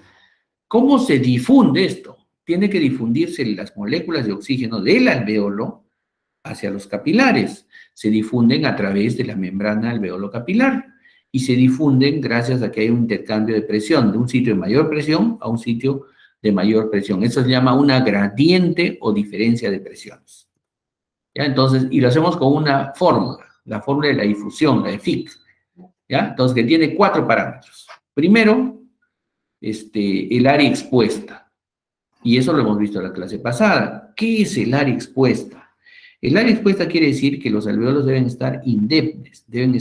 ¿cómo se difunde esto? Tiene que difundirse las moléculas de oxígeno del alveolo hacia los capilares. Se difunden a través de la membrana alveolo capilar y se difunden gracias a que hay un intercambio de presión, de un sitio de mayor presión a un sitio de mayor presión. Eso se llama una gradiente o diferencia de presiones. ¿Ya? Entonces, y lo hacemos con una fórmula, la fórmula de la difusión, la de Fick. ¿Ya? Entonces, que tiene 4 parámetros. Primero, el área expuesta. Y eso lo hemos visto en la clase pasada. ¿Qué es el área expuesta? El área expuesta quiere decir que los alveolos deben estar indemnes, deben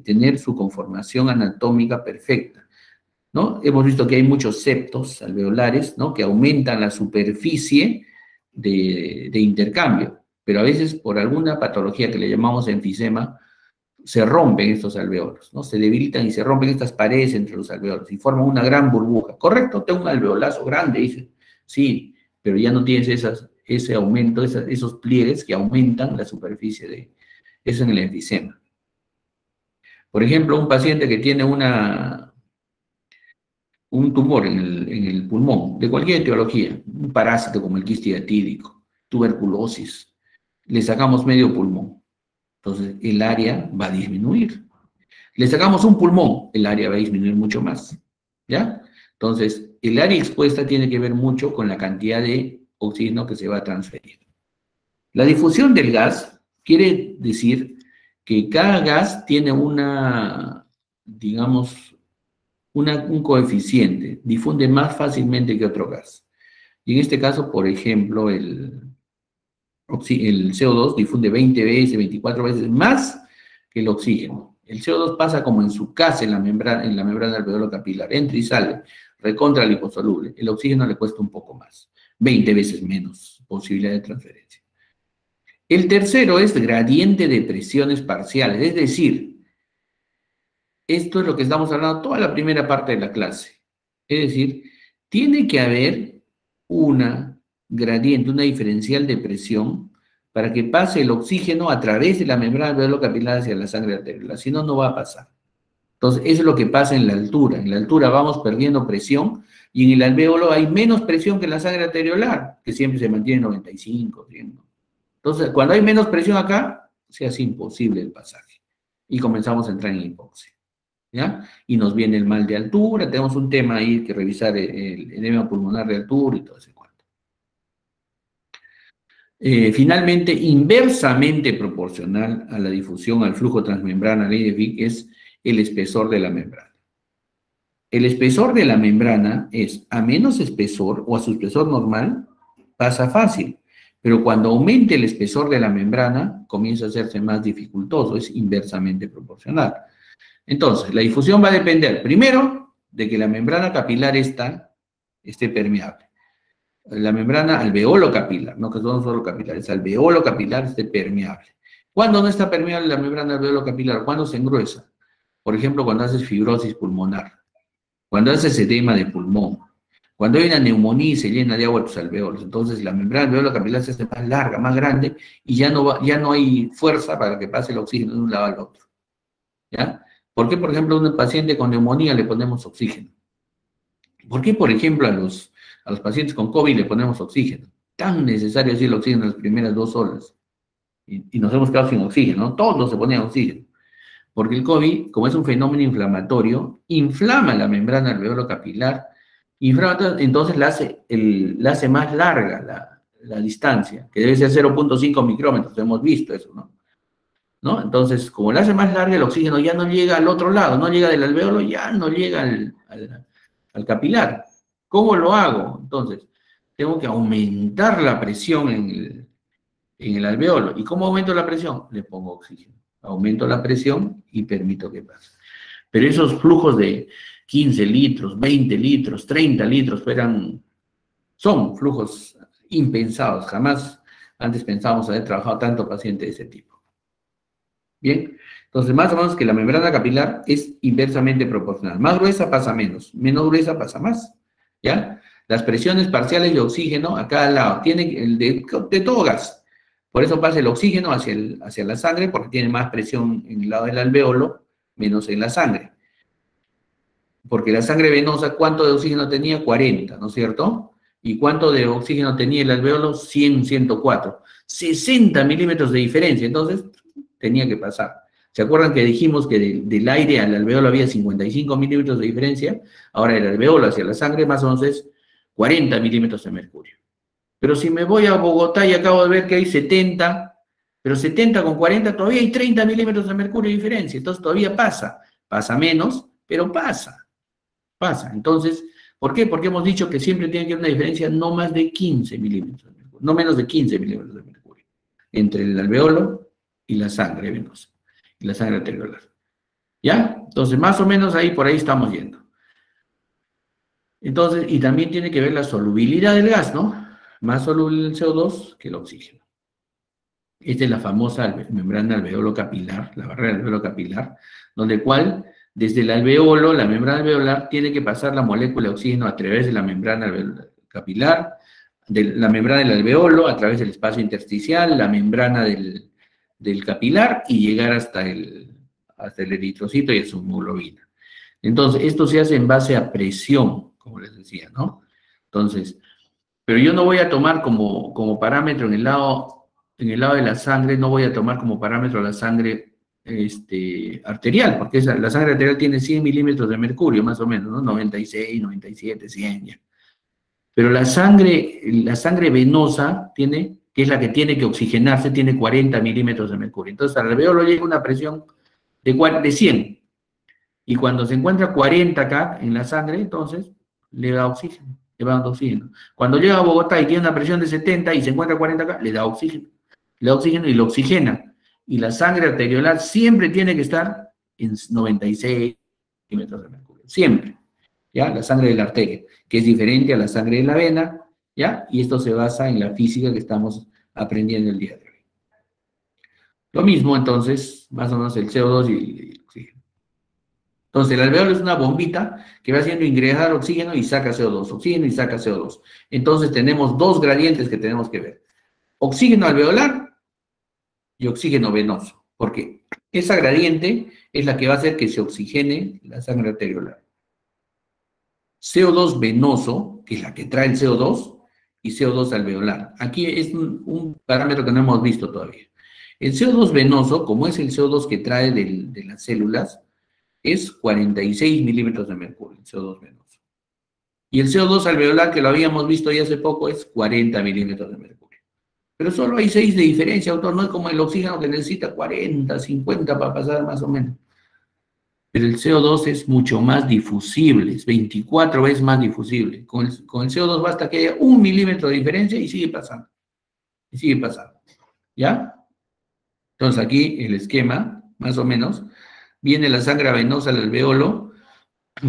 tener su conformación anatómica perfecta, ¿no? Hemos visto que hay muchos septos alveolares, ¿no? Que aumentan la superficie de intercambio, pero a veces por alguna patología que le llamamos enfisema, se rompen estos alveolos, ¿no? Se debilitan y se rompen estas paredes entre los alveolos y forman una gran burbuja. ¿Correcto? Tengo un alveolazo grande, dice. Sí, pero ya no tienes ese aumento, esos pliegues que aumentan la superficie de eso en el enfisema. Por ejemplo, un paciente que tiene un tumor en el pulmón, de cualquier etiología, un parásito como el quiste hiatídico, tuberculosis, le sacamos medio pulmón. Entonces, el área va a disminuir. Le sacamos un pulmón, el área va a disminuir mucho más. ¿Ya? Entonces, el área expuesta tiene que ver mucho con la cantidad de oxígeno que se va a transferir. La difusión del gas quiere decir que cada gas tiene un coeficiente, difunde más fácilmente que otro gas. Y en este caso, por ejemplo, el CO2 difunde 20 veces, 24 veces más que el oxígeno. El CO2 pasa como en su casa en la membrana alveolo capilar, entra y sale, recontra liposoluble. El oxígeno le cuesta un poco más, 20 veces menos posibilidad de transferencia. El tercero es gradiente de presiones parciales, es decir, esto es lo que estamos hablando toda la primera parte de la clase. Es decir, tiene que haber una gradiente, una diferencial de presión para que pase el oxígeno a través de la membrana alveolo capilar hacia la sangre arteriolar, si no, no va a pasar. Entonces, eso es lo que pasa en la altura. En la altura vamos perdiendo presión y en el alveolo hay menos presión que en la sangre arteriolar, que siempre se mantiene en 95, 100. Entonces, cuando hay menos presión acá, se hace imposible el pasaje y comenzamos a entrar en hipoxia. ¿Ya? Y nos viene el mal de altura, tenemos un tema ahí que revisar, el edema pulmonar de altura y todo ese cuento. Finalmente, inversamente proporcional a la difusión al flujo transmembrana, ley de Fick, es el espesor de la membrana. El espesor de la membrana es a menos espesor o a su espesor normal, pasa fácil, pero cuando aumente el espesor de la membrana, comienza a hacerse más dificultoso, es inversamente proporcional. Entonces, la difusión va a depender, primero, de que la membrana capilar esté permeable. la membrana alveolo capilar, no que son solo capilares, alveolo capilar esté permeable. ¿Cuándo no está permeable la membrana alveolo capilar? ¿Cuándo se engruesa? Por ejemplo, cuando haces fibrosis pulmonar, cuando haces edema de pulmón, cuando hay una neumonía y se llena de agua tus alveolos. Entonces la membrana alveolo capilar se hace más larga, más grande, y ya no hay fuerza para que pase el oxígeno de un lado al otro. ¿Ya? ¿Por qué, por ejemplo, a un paciente con neumonía le ponemos oxígeno? ¿Por qué, por ejemplo, a los pacientes con COVID le ponemos oxígeno? Tan necesario es el oxígeno en las primeras 2 horas. Y nos hemos quedado sin oxígeno, ¿no? Todos se ponían oxígeno. Porque el COVID, como es un fenómeno inflamatorio, inflama la membrana alveolo capilar, entonces la hace más larga la distancia, que debe ser 0.5 micrómetros, hemos visto eso, ¿no? Entonces, como la hace más larga, el oxígeno ya no llega al otro lado, no llega del alveolo, ya no llega al capilar. ¿Cómo lo hago? Entonces, tengo que aumentar la presión en el alveolo. ¿Y cómo aumento la presión? Le pongo oxígeno. Aumento la presión y permito que pase. Pero esos flujos de 15 litros, 20 litros, 30 litros, son flujos impensados. Jamás antes pensábamos haber trabajado tanto paciente de ese tipo. Bien, entonces más o menos que la membrana capilar es inversamente proporcional. Más gruesa pasa menos gruesa pasa más, ¿ya? Las presiones parciales de oxígeno a cada lado, tiene el de todo gas. Por eso pasa el oxígeno hacia la sangre, porque tiene más presión en el lado del alveolo, menos en la sangre. Porque la sangre venosa, ¿cuánto de oxígeno tenía? 40, ¿no es cierto? ¿Y cuánto de oxígeno tenía el alveolo? 100, 104. 60 milímetros de diferencia, entonces tenía que pasar. ¿Se acuerdan que dijimos que del aire al alveolo había 55 milímetros de diferencia? Ahora el alveolo hacia la sangre más o menos es 40 milímetros de mercurio. Pero si me voy a Bogotá y acabo de ver que hay 70, pero 70 con 40 todavía hay 30 milímetros de mercurio de diferencia, entonces todavía pasa. Pasa menos, pero pasa. Entonces, ¿por qué? Porque hemos dicho que siempre tiene que haber una diferencia no más de 15 milímetros de mercurio, no menos de 15 milímetros de mercurio, entre el alveolo y la sangre venosa, y la sangre arteriolar. ¿Ya? Entonces, más o menos por ahí estamos yendo. Entonces, y también tiene que ver la solubilidad del gas, ¿no? Más soluble el CO2 que el oxígeno. Esta es la famosa membrana alveolo capilar, la barrera alveolo capilar, desde el alveolo, la membrana alveolar, tiene que pasar la molécula de oxígeno a través de la membrana capilar, de la membrana del alveolo, a través del espacio intersticial, la membrana del capilar, y llegar hasta el eritrocito y a su hemoglobina. Entonces, esto se hace en base a presión, como les decía, ¿no? Entonces, pero yo no voy a tomar como parámetro en el lado de la sangre, no voy a tomar como parámetro la sangre arterial, porque la sangre arterial tiene 100 milímetros de mercurio, más o menos, ¿no? 96, 97, 100 ya. Pero la sangre venosa que es la que tiene que oxigenarse, tiene 40 milímetros de mercurio. Entonces al alveolo llega una presión de 100. Y cuando se encuentra 40 acá en la sangre, entonces le da oxígeno, le va dando oxígeno. Cuando llega a Bogotá y tiene una presión de 70 y se encuentra 40 acá, le da oxígeno. Le da oxígeno y lo oxigena. Y la sangre arteriolar siempre tiene que estar en 96 milímetros de mercurio. Siempre. ¿Ya? La sangre de la arteria, que es diferente a la sangre de la vena, ¿ya? Y esto se basa en la física que estamos aprendiendo el día de hoy. Lo mismo, entonces, más o menos el CO2 y el oxígeno. Entonces, el alveolo es una bombita que va haciendo ingresar oxígeno y saca CO2, oxígeno y saca CO2. Entonces, tenemos 2 gradientes que tenemos que ver. Oxígeno alveolar y oxígeno venoso, porque esa gradiente es la que va a hacer que se oxigene la sangre arteriolar. CO2 venoso, que es la que trae el CO2, y CO2 alveolar. Aquí es un parámetro que no hemos visto todavía. El CO2 venoso, como es el CO2 que trae de las células, es 46 milímetros de mercurio, el CO2 venoso. Y el CO2 alveolar, que lo habíamos visto ya hace poco, es 40 milímetros de mercurio. Pero solo hay 6 de diferencia, autor, no es como el oxígeno que necesita 40, 50 para pasar más o menos. Pero el CO2 es mucho más difusible, es 24 veces más difusible. Con el CO2 basta que haya 1 milímetro de diferencia y sigue pasando. Y sigue pasando. ¿Ya? Entonces aquí el esquema, más o menos, viene la sangre venosa al alveolo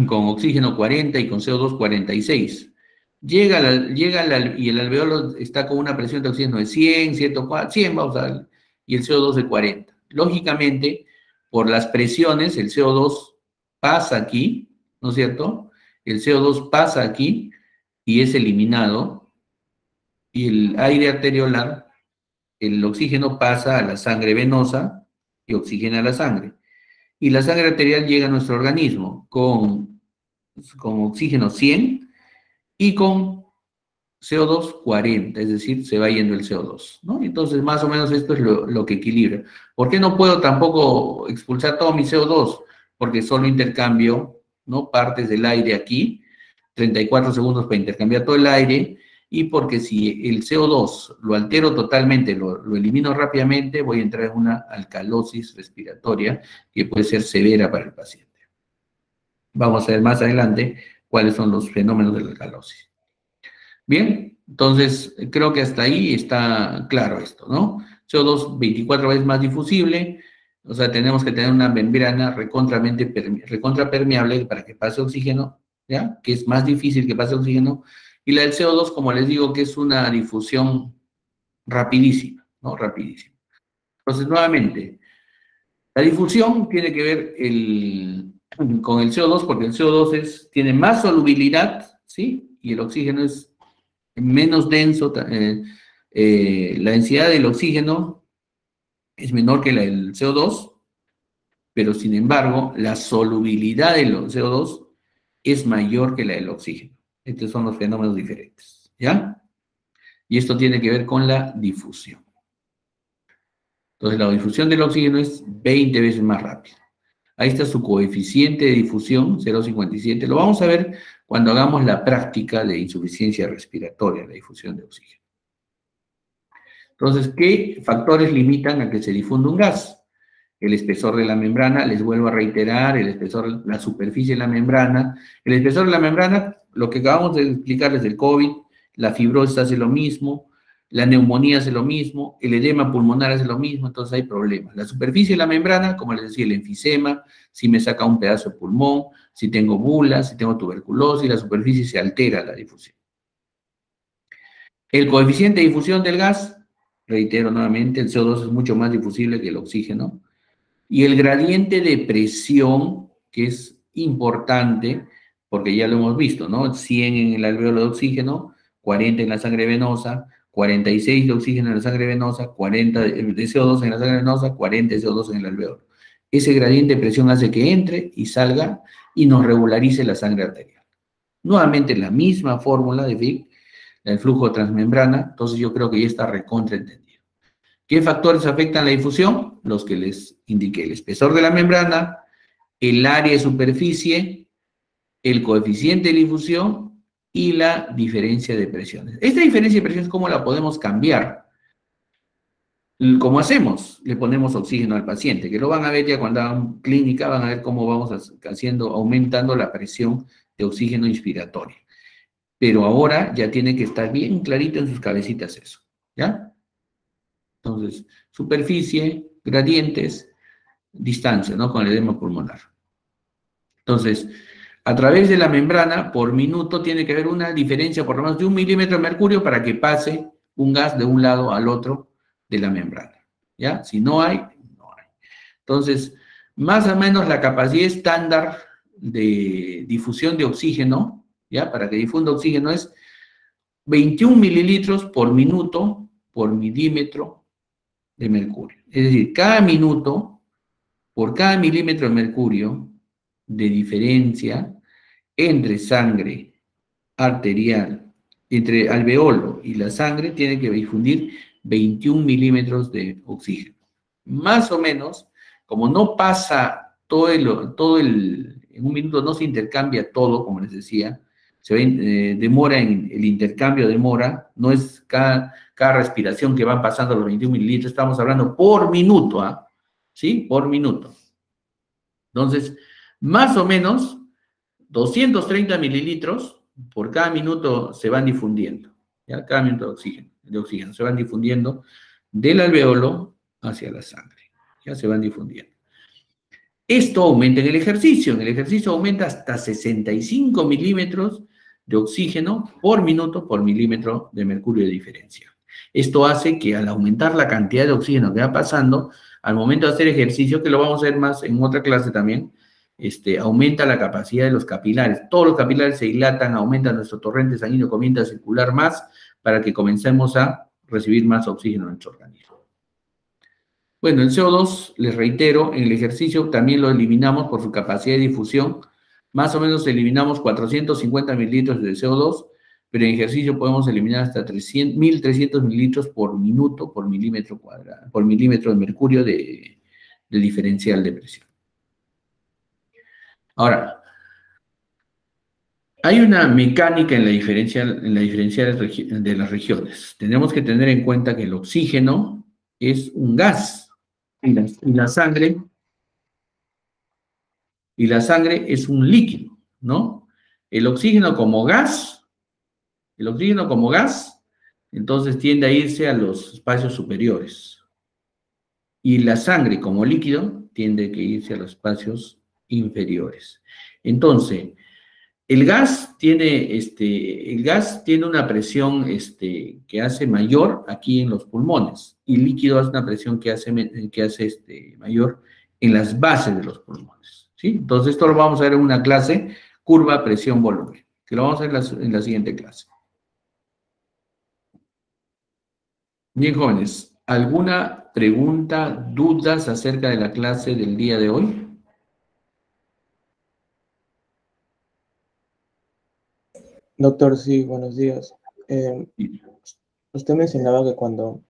con oxígeno 40 y con CO2 46. y el alveolo está con una presión de oxígeno de 100, 104, 100 vamos a darle, y el CO2 de 40. Lógicamente, por las presiones, el CO2 pasa aquí, ¿no es cierto? El CO2 pasa aquí y es eliminado, y el aire arteriolar, el oxígeno pasa a la sangre venosa y oxigena la sangre. Y la sangre arterial llega a nuestro organismo con oxígeno 100 y con CO2 40, es decir, se va yendo el CO2, ¿no? Entonces, más o menos esto es lo que equilibra. ¿Por qué no puedo tampoco expulsar todo mi CO2? Porque solo intercambio, ¿no? Partes del aire aquí, 34 segundos para intercambiar todo el aire, y porque si el CO2 lo altero totalmente, lo elimino rápidamente, voy a entrar en una alcalosis respiratoria que puede ser severa para el paciente. Vamos a ver más adelante cuáles son los fenómenos de la alcalosis. Bien, entonces creo que hasta ahí está claro esto, ¿no? CO2 24 veces más difusible, o sea, tenemos que tener una membrana recontrapermeable para que pase oxígeno, ¿ya? Que es más difícil que pase oxígeno, y la del CO2, como les digo, que es una difusión rapidísima, ¿no? Rapidísima. Entonces, nuevamente, la difusión tiene que ver con el CO2, porque el CO2 tiene más solubilidad, ¿sí? Y el oxígeno es menos denso, la densidad del oxígeno es menor que la del CO2, pero sin embargo, la solubilidad del CO2 es mayor que la del oxígeno. Estos son los fenómenos diferentes, ¿ya? Y esto tiene que ver con la difusión. Entonces, la difusión del oxígeno es 20 veces más rápida. Ahí está su coeficiente de difusión, 0,57. Lo vamos a ver cuando hagamos la práctica de insuficiencia respiratoria, la difusión de oxígeno. Entonces, ¿qué factores limitan a que se difunda un gas? El espesor de la membrana, les vuelvo a reiterar, el espesor, la superficie de la membrana. El espesor de la membrana, lo que acabamos de explicarles del COVID, la fibrosis hace lo mismo, la neumonía hace lo mismo, el edema pulmonar hace lo mismo, entonces hay problemas. La superficie de la membrana, como les decía, el enfisema, si me saca un pedazo de pulmón, si tengo bula, si tengo tuberculosis, la superficie se altera la difusión. El coeficiente de difusión del gas, reitero nuevamente, el CO2 es mucho más difusible que el oxígeno. Y el gradiente de presión, que es importante, porque ya lo hemos visto, ¿no? 100 en el alveolo de oxígeno, 40 en la sangre venosa, 46 de oxígeno en la sangre venosa, 40 de CO2 en la sangre venosa, 40 de CO2 en el alveolo. Ese gradiente de presión hace que entre y salga y nos regularice la sangre arterial. Nuevamente la misma fórmula de Fick, el flujo transmembrana, entonces yo creo que ya está recontraentendido. ¿Qué factores afectan la difusión? Los que les indiqué, el espesor de la membrana, el área de superficie, el coeficiente de difusión y la diferencia de presiones. Esta diferencia de presiones, ¿cómo la podemos cambiar? ¿Cómo hacemos? Le ponemos oxígeno al paciente, que lo van a ver ya cuando hagan clínica, van a ver cómo vamos aumentando la presión de oxígeno inspiratorio. Pero ahora ya tiene que estar bien clarito en sus cabecitas eso, ¿ya? Entonces, superficie, gradientes, distancia, ¿no? Con el edema pulmonar. Entonces, a través de la membrana, por minuto, tiene que haber una diferencia por lo menos de 1 milímetro de mercurio para que pase un gas de un lado al otro de la membrana, ¿ya? Si no hay, no hay. Entonces, más o menos la capacidad estándar de difusión de oxígeno, ¿ya? Para que difunda oxígeno es 21 mililitros por minuto por milímetro de mercurio. Es decir, cada minuto, por cada milímetro de mercurio de diferencia entre sangre arterial, entre alveolo y la sangre, tiene que difundir 21 milímetros de oxígeno. Más o menos, como no pasa en un minuto no se intercambia todo, como les decía, demora en el intercambio, no es cada respiración que van pasando los 21 mililitros, estamos hablando por minuto, ¿ah? ¿Sí? Por minuto. Entonces, más o menos 230 mililitros por cada minuto se van difundiendo, ¿ya? Cada minuto de oxígeno se van difundiendo del alveolo hacia la sangre, ya se van difundiendo. Esto aumenta en el ejercicio aumenta hasta 65 milímetros de oxígeno por minuto por milímetro de mercurio de diferencia. Esto hace que al aumentar la cantidad de oxígeno que va pasando, al momento de hacer ejercicio, que lo vamos a ver más en otra clase también, aumenta la capacidad de los capilares. Todos los capilares se dilatan, aumenta nuestro torrente sanguíneo, comienza a circular más para que comencemos a recibir más oxígeno en nuestro organismo. Bueno, el CO2, les reitero, en el ejercicio también lo eliminamos por su capacidad de difusión. Más o menos eliminamos 450 mililitros de CO2, pero en ejercicio podemos eliminar hasta 1.300 mililitros por minuto por milímetro cuadrado, por milímetro de mercurio de diferencial de presión. Ahora, hay una mecánica en la diferencial de las regiones. Tenemos que tener en cuenta que el oxígeno es un gas y la sangre es un líquido, ¿no? El oxígeno como gas, entonces tiende a irse a los espacios superiores. Y la sangre como líquido tiende a irse a los espacios inferiores. Entonces, el gas tiene una presión que hace mayor aquí en los pulmones y el líquido hace una presión que hace mayor en las bases de los pulmones, ¿sí? Entonces esto lo vamos a ver en una clase, curva presión-volumen, que lo vamos a ver en la siguiente clase. Bien, jóvenes, ¿alguna pregunta, dudas acerca de la clase del día de hoy? Doctor, sí, buenos días. Usted mencionaba que cuando